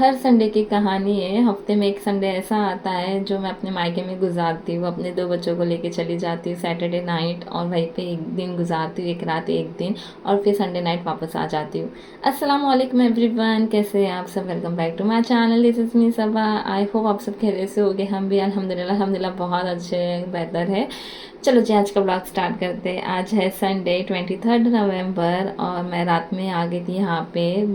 हर Sunday की कहानी है। हफ्ते में एक संडे ऐसा आता है जो मैं अपने मायके में गुजारती हूँ। अपने 2 बच्चों को लेके चली जाती हूँ सैटरडे नाइट और वहीं पे एक दिन गुजारती हूँ, एक रात एक दिन, और फिर संडे नाइट वापस आ जाती हूँ। अस्सलाम वालेकुम एवरीवन, कैसे हैं आप सब? Welcome back to my channel, this is me Saba. I hope आप सब खैरियत से होगे। हम भी अल्हम्दुलिल्लाह बहुत अच्छे बेहतर है। चलो जी, आज का ब्लॉग स्टार्ट करते हैं। आज है संडे 23 नवंबर और मैं रात में आ गई थी यहाँ पे।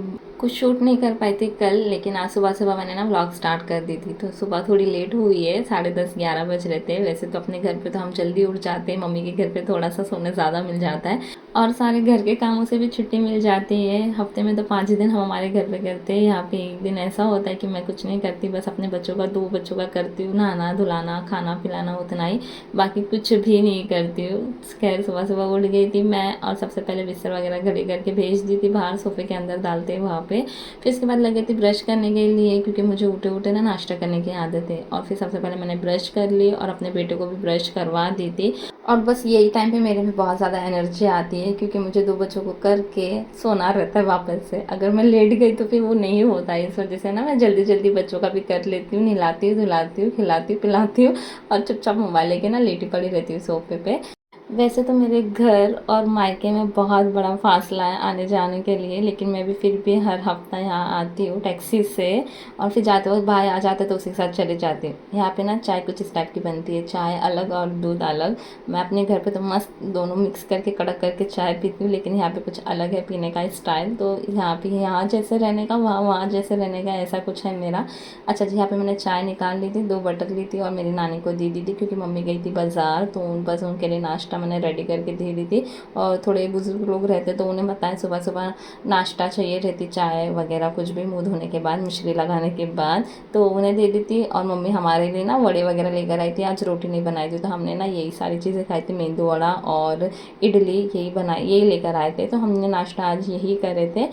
कुछ शूट नहीं कर पाई थी कल, लेकिन आज सुबह सुबह मैंने ना व्लॉग स्टार्ट कर दी थी। तो सुबह थोड़ी लेट हुई है, 10:30-11 बज रहे थे। वैसे तो अपने घर पे तो हम जल्दी उठ जाते हैं, मम्मी के घर पे थोड़ा सा सोने ज़्यादा मिल जाता है और सारे घर के कामों से भी छुट्टी मिल जाती है। हफ्ते में तो 5 ही दिन हम हमारे घर पे करते हैं। यहाँ पे एक दिन ऐसा होता है कि मैं कुछ नहीं करती, बस अपने बच्चों का 2 बच्चों का करती हूँ, नहाना धुलाना खाना पिलाना उतना ही, बाकी कुछ भी नहीं करती हूँ। खैर सुबह सुबह उठ गई थी मैं और सबसे पहले बिस्तर वगैरह घड़ी करके भेज दी थी बाहर सोफे के अंदर डालते वहाँ पे। फिर इसके बाद लगी थी ब्रश करने के लिए, क्योंकि मुझे उठे उठे ना नाश्ता करने की आदत है। और फिर सबसे पहले मैंने ब्रश कर ली और अपने बेटे को भी ब्रश करवा दी थी। और बस यही टाइम पे मेरे में बहुत ज़्यादा एनर्जी आती है, क्योंकि मुझे 2 बच्चों को करके सोना रहता है वापस से। अगर मैं लेट गई तो फिर वो नहीं होता है। इस वजह से ना मैं जल्दी जल्दी बच्चों का भी कर लेती हूँ, नहलाती हूँ धुलाती हूँ खिलाती हूँ पिलाती हूँ और चुपचाप मोबाइल लेके ना लेटी पड़ी रहती हूँ सोफे पे। वैसे तो मेरे घर और मायके में बहुत बड़ा फासला है आने जाने के लिए, लेकिन मैं भी फिर भी हर हफ्ता यहाँ आती हूँ टैक्सी से। और फिर जाते वक्त भाई आ जाते तो उसी के साथ चले जाती हूँ। यहाँ पे ना चाय कुछ इस टाइप की बनती है, चाय अलग और दूध अलग। मैं अपने घर पे तो मस्त दोनों मिक्स करके कड़क करके चाय पीती हूँ, लेकिन यहाँ पे कुछ अलग है पीने का स्टाइल। तो यहाँ पे यहाँ जैसे रहने का वहाँ वहाँ जैसे रहने का, ऐसा कुछ है मेरा। अच्छा जी, यहाँ पे मैंने चाय निकाल ली थी, 2 बटर ली थी और मेरी नानी को दे दी थी, क्योंकि मम्मी गई थी बाज़ार। तो बस उनके लिए नाश्ता मैंने रेडी करके दे दी थी। और थोड़े बुजुर्ग लोग रहते तो उन्हें बताएं सुबह सुबह नाश्ता चाहिए रहती, चाय वगैरह कुछ भी मुँह धोने के बाद मिश्री लगाने के बाद, तो उन्हें दे दी थी। और मम्मी हमारे लिए ना वड़े वगैरह लेकर आई थी। आज रोटी नहीं बनाई थी तो हमने ना यही सारी चीज़ें खाई थी, मेंदू वड़ा और इडली यही लेकर आए थे। तो हमने नाश्ता आज यही करे थे।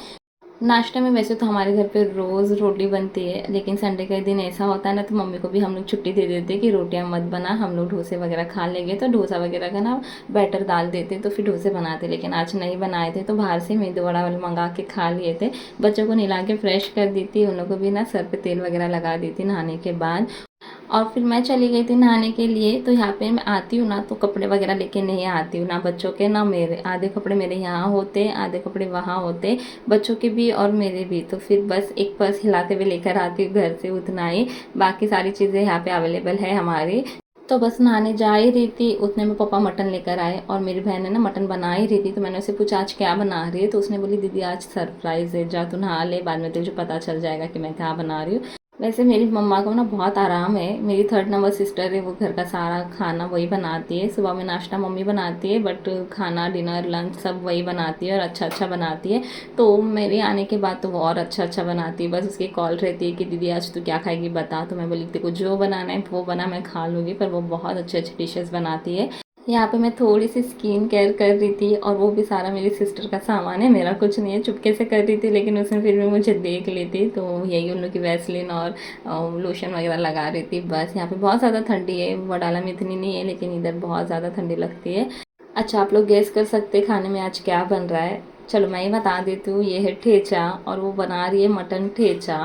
नाश्ते में वैसे तो हमारे घर पे रोज़ रोटी बनती है, लेकिन संडे के दिन ऐसा होता है ना, तो मम्मी को भी हम लोग छुट्टी दे देते कि रोटियां मत बना, हम लोग डोसे वगैरह खा लेंगे। तो डोसा वगैरह का ना बैटर डाल देते तो फिर डोसे बनाते, लेकिन आज नहीं बनाए थे तो बाहर से मेदू वड़ा वाले मंगा के खा लिए थे। बच्चों को नहला के फ्रेश कर दी थी, उन लोगों को भी ना सर पे तेल वगैरह लगा दी थी नहाने के बाद। और फिर मैं चली गई थी नहाने के लिए। तो यहाँ पे मैं आती हूँ ना तो कपड़े वगैरह लेके नहीं आती हूँ, ना बच्चों के ना मेरे। आधे कपड़े मेरे यहाँ होते, आधे कपड़े वहाँ होते, बच्चों के भी और मेरे भी। तो फिर बस एक पर्स हिलाते हुए लेकर आती हूँ घर से, उतना ही। बाकी सारी चीज़ें यहाँ पे अवेलेबल है हमारी। तो बस नहाने जा ही रही थी, उतने में पापा मटन लेकर आए और मेरी बहन ने ना मटन बना ही रही थी। तो मैंने उससे पूछा आज क्या बना रही है, तो उसने बोली दीदी आज सरप्राइज़ है, जा तू नहा ले, बाद में तुझे पता चल जाएगा कि मैं क्या बना रही हूँ। वैसे मेरी मम्मा को ना बहुत आराम है, मेरी 3rd नंबर सिस्टर है, वो घर का सारा खाना वही बनाती है। सुबह में नाश्ता मम्मी बनाती है, बट खाना डिनर लंच सब वही बनाती है और अच्छा अच्छा बनाती है। तो मेरे आने के बाद तो वो और अच्छा अच्छा बनाती है। बस उसकी कॉल रहती है कि दीदी आज तू क्या खाएगी बता, तो मैं बोली तेरे को जो बनाना है वो बना, मैं खा लूँगी। पर वो बहुत अच्छे अच्छे डिशेज़ बनाती है। यहाँ पे मैं थोड़ी सी स्किन केयर कर रही थी, और वो भी सारा मेरी सिस्टर का सामान है, मेरा कुछ नहीं है। चुपके से कर रही थी, लेकिन उसने फिर भी मुझे देख ली थी। तो यही उन लोग की वैसलिन और लोशन वगैरह लगा रही थी। बस यहाँ पे बहुत ज़्यादा ठंडी है, वडाला में इतनी नहीं है, लेकिन इधर बहुत ज़्यादा ठंडी लगती है। अच्छा, आप लोग गैस कर सकते हैं खाने में आज क्या बन रहा है? चलो मैं ही बता देती हूँ। ये है ठेचा और वो बना रही है मटन ठेचा।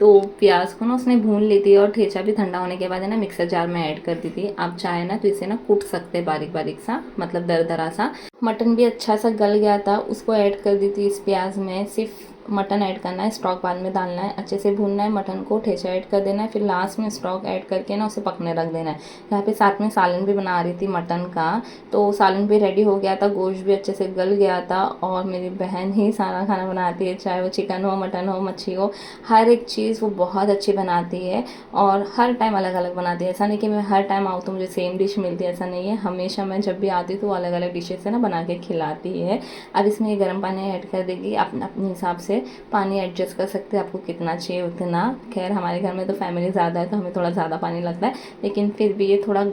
तो प्याज को ना उसने भून ली थी और ठेचा भी ठंडा होने के बाद है ना मिक्सर जार में ऐड कर दी थी। आप चाहे ना तो इसे ना कूट सकते हैं बारीक बारीक सा, मतलब दरदरा सा। मटन भी अच्छा सा गल गया था, उसको ऐड कर दी थी इस प्याज में। सिर्फ मटन ऐड करना है, स्टॉक बाद में डालना है, अच्छे से भूनना है मटन को, ठेचा ऐड कर देना है, फिर लास्ट में स्टॉक ऐड करके ना उसे पकने रख देना है। यहाँ पे साथ में सालन भी बना रही थी मटन का, तो सालन भी रेडी हो गया था, गोश्त भी अच्छे से गल गया था। और मेरी बहन ही सारा खाना बनाती है, चाहे वो चिकन हो मटन हो मच्छी हो, हर एक चीज़ वो बहुत अच्छी बनाती है। और हर टाइम अलग अलग बनाती है, ऐसा नहीं कि मैं हर टाइम आऊँ तो मुझे सेम डिश मिलती है, ऐसा नहीं है। हमेशा मैं जब भी आती हूँ तो अलग अलग डिशेज से ना बना के खिलाती है। अब इसमें गर्म पानी ऐड कर देगी अपने अपने हिसाब से, पानी एडजस्ट कर सकते हैं आपको कितना चाहिए उतना। खैर हमारे घर में तो फैमिली ज़्यादा है तो हमें थोड़ा ज़्यादा पानी लगता है, लेकिन फिर भी ये थोड़ा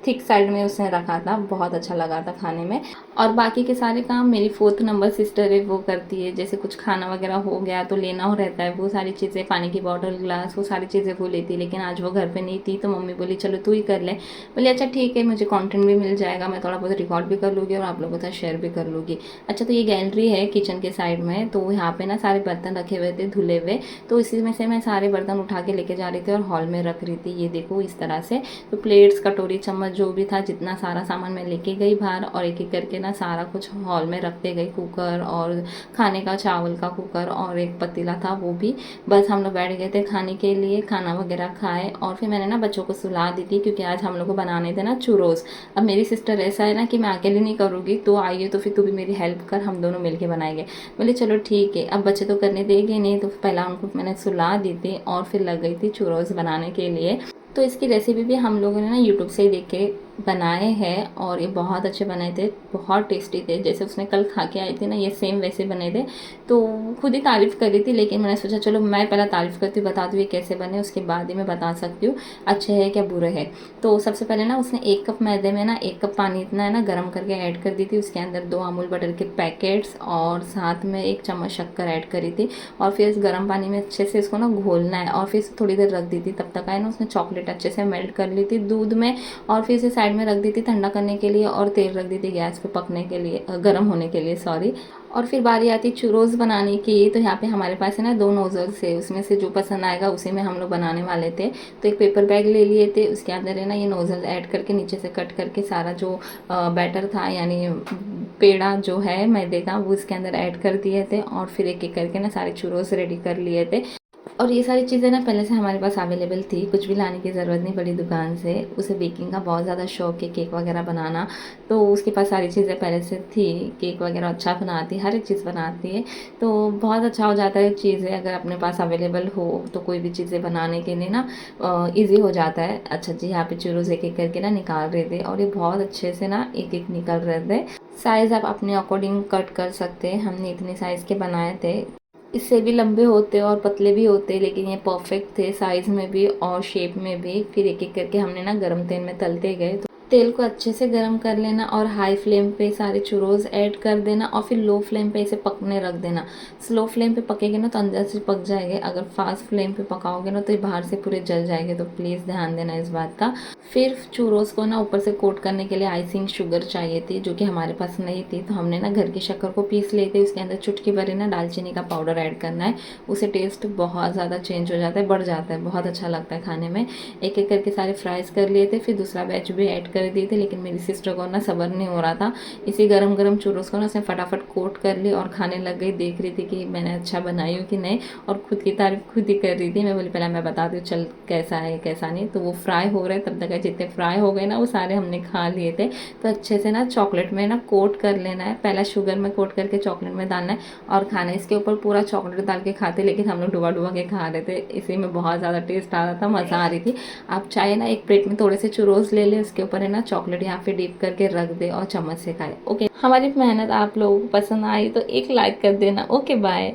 थिक साइड में उसने रखा था, बहुत अच्छा लगा था खाने में। और बाकी के सारे काम मेरी 4th नंबर सिस्टर है वो करती है। जैसे कुछ खाना वगैरह हो गया तो लेना हो रहता है, वो सारी चीज़ें, पानी की बॉटल, ग्लास, वो सारी चीज़ें वो लेती है। लेकिन आज वो घर पे नहीं थी तो मम्मी बोली चलो तू ही कर ले। बोली अच्छा ठीक है, मुझे कंटेंट भी मिल जाएगा, मैं थोड़ा बहुत रिकॉर्ड भी कर लूँगी और आप लोगों के साथ शेयर भी कर लूँगी। अच्छा, तो ये गैलरी है किचन के साइड में, तो यहाँ पे ना सारे बर्तन रखे हुए थे धुले हुए, तो इसी में से मैं सारे बर्तन उठा के लेके जा रही थी और हॉल में रख रही थी। ये देखो इस तरह से, तो प्लेट्स, कटोरी, चम्मच जो भी था, जितना सारा सामान मैं लेके गई बाहर, और एक एक करके ना सारा कुछ हॉल में रखते गई। कुकर और खाने का, चावल का कुकर, और एक पतीला था वो भी। बस हम लोग बैठ गए थे खाने के लिए, खाना वगैरह खाए, और फिर मैंने ना बच्चों को सुला दी थी क्योंकि आज हम लोग को बनाने थे ना चुरोस। अब मेरी सिस्टर ऐसा है ना कि मैं अकेले नहीं करूँगी, तो आइए तो फिर तू भी मेरी हेल्प कर, हम दोनों मिलके बनाएंगे। बोले चलो ठीक है। अब बच्चे तो करने देंगे नहीं, तो पहला उनको मैंने सुला दी थी और फिर लग गई थी चुरोस बनाने के लिए। तो इसकी रेसिपी भी हम लोगों ने ना यूट्यूब से ही देख के बनाए हैं, और ये बहुत अच्छे बने थे, बहुत टेस्टी थे। जैसे उसने कल खा के आई थी ना, ये सेम वैसे बने थे। तो खुद ही तारीफ़ कर रही थी, लेकिन मैंने सोचा चलो मैं पहले तारीफ़ करती हूँ, बता दूँ ये कैसे बने, उसके बाद ही मैं बता सकती हूँ अच्छे है क्या बुरे है। तो सबसे पहले ना उसने 1 कप मैदे में ना 1 कप पानी इतना है ना गर्म करके ऐड कर दी थी। उसके अंदर 2 अमूल बटर के पैकेट्स और साथ में 1 चम्मच शक्कर ऐड करी थी, और फिर इस गर्म पानी में अच्छे से इसको ना घोलना है, और फिर थोड़ी देर रख दी थी। तब तक है ना उसने चॉकलेट अच्छे से मेल्ट कर ली थी दूध में, और फिर इसे साइड में रख दी थी ठंडा करने के लिए, और तेल रख दी थी गैस पे पकने के लिए, गर्म होने के लिए सॉरी। और फिर बारी आती चुरोस बनाने की। तो यहाँ पे हमारे पास है ना 2 नोजल्स है, उसमें से जो पसंद आएगा उसी में हम लोग बनाने वाले थे। तो एक पेपर बैग ले लिए थे, उसके अंदर है ना ये नोजल ऐड करके नीचे से कट करके सारा जो बैटर था, यानी पेड़ा जो है मैदे का, वो इसके अंदर ऐड कर दिए थे, और फिर एक एक करके ना सारे चुरोस रेडी कर लिए थे। और ये सारी चीज़ें ना पहले से हमारे पास अवेलेबल थी, कुछ भी लाने की ज़रूरत नहीं पड़ी दुकान से। उसे बेकिंग का बहुत ज़्यादा शौक है, केक वगैरह बनाना, तो उसके पास सारी चीज़ें पहले से थी। केक वगैरह अच्छा बनाती है, हर एक चीज़ बनाती है, तो बहुत अच्छा हो जाता है चीज़ें अगर अपने पास अवेलेबल हो, तो कोई भी चीज़ें बनाने के लिए ना ईजी हो जाता है। अच्छा जी, यहाँ पे चुरोज एक एक करके ना निकाल रहे थे, और ये बहुत अच्छे से ना एक एक निकल रहे थे। साइज़ आप अपने अकॉर्डिंग कट कर सकते हैं, हमने इतने साइज़ के बनाए थे। इससे भी लंबे होते और पतले भी होते, लेकिन ये परफेक्ट थे साइज़ में भी और शेप में भी। फिर एक एक करके हमने ना गरम तेल में तलते गए। तो तेल को अच्छे से गरम कर लेना, और हाई फ्लेम पे सारे चुरोज ऐड कर देना, और फिर लो फ्लेम पे इसे पकने रख देना। स्लो फ्लेम पे पकेगे ना तो अंदर से पक जाएंगे, अगर फास्ट फ्लेम पे पकाओगे ना तो ये बाहर से पूरे जल जाएंगे, तो प्लीज़ ध्यान देना इस बात का। फिर चूरोस को ना ऊपर से कोट करने के लिए आइसिंग शुगर चाहिए थी, जो कि हमारे पास नहीं थी, तो हमने ना घर की शक्कर को पीस लिए थे। उसके अंदर चुटकी भरी ना दालचीनी का पाउडर ऐड करना है, उसे टेस्ट बहुत ज़्यादा चेंज हो जाता है, बढ़ जाता है, बहुत अच्छा लगता है खाने में। एक एक करके सारे फ्राइज कर लिए थे, फिर दूसरा बैच भी ऐड कर दिए थे, लेकिन मेरी सिस्टर को ना सब्र नहीं हो रहा था। इसी गरम गरम चूरोस को ना उसने फटाफट कोट कर ली और खाने लग गई। देख रही थी कि मैंने अच्छा बनाई हूँ कि नहीं, और खुद की तारीफ खुद ही कर रही थी। मैं बोली पहले मैं बता दूँ चल कैसा है कैसा नहीं। तो वो फ्राई हो रहे तब तक जितने फ्राई हो गए ना वो सारे हमने खा लिए थे। तो अच्छे से ना चॉकलेट में ना कोट कर लेना है, पहला शुगर में कोट करके चॉकलेट में डालना है और खाना है। इसके ऊपर पूरा चॉकलेट डाल के खाते, लेकिन हम लोग डुबा डुबा के खा रहे थे, इसी में बहुत ज़्यादा टेस्ट आ रहा था, मज़ा आ रही थी। आप चाहे ना एक प्लेट में थोड़े से चुरोस ले ले, उसके ऊपर है ना चॉकलेट यहाँ पे डीप करके रख दे और चम्मच से खाए। ओके, हमारी मेहनत आप लोगों को पसंद आई तो एक लाइक कर देना। Okay bye.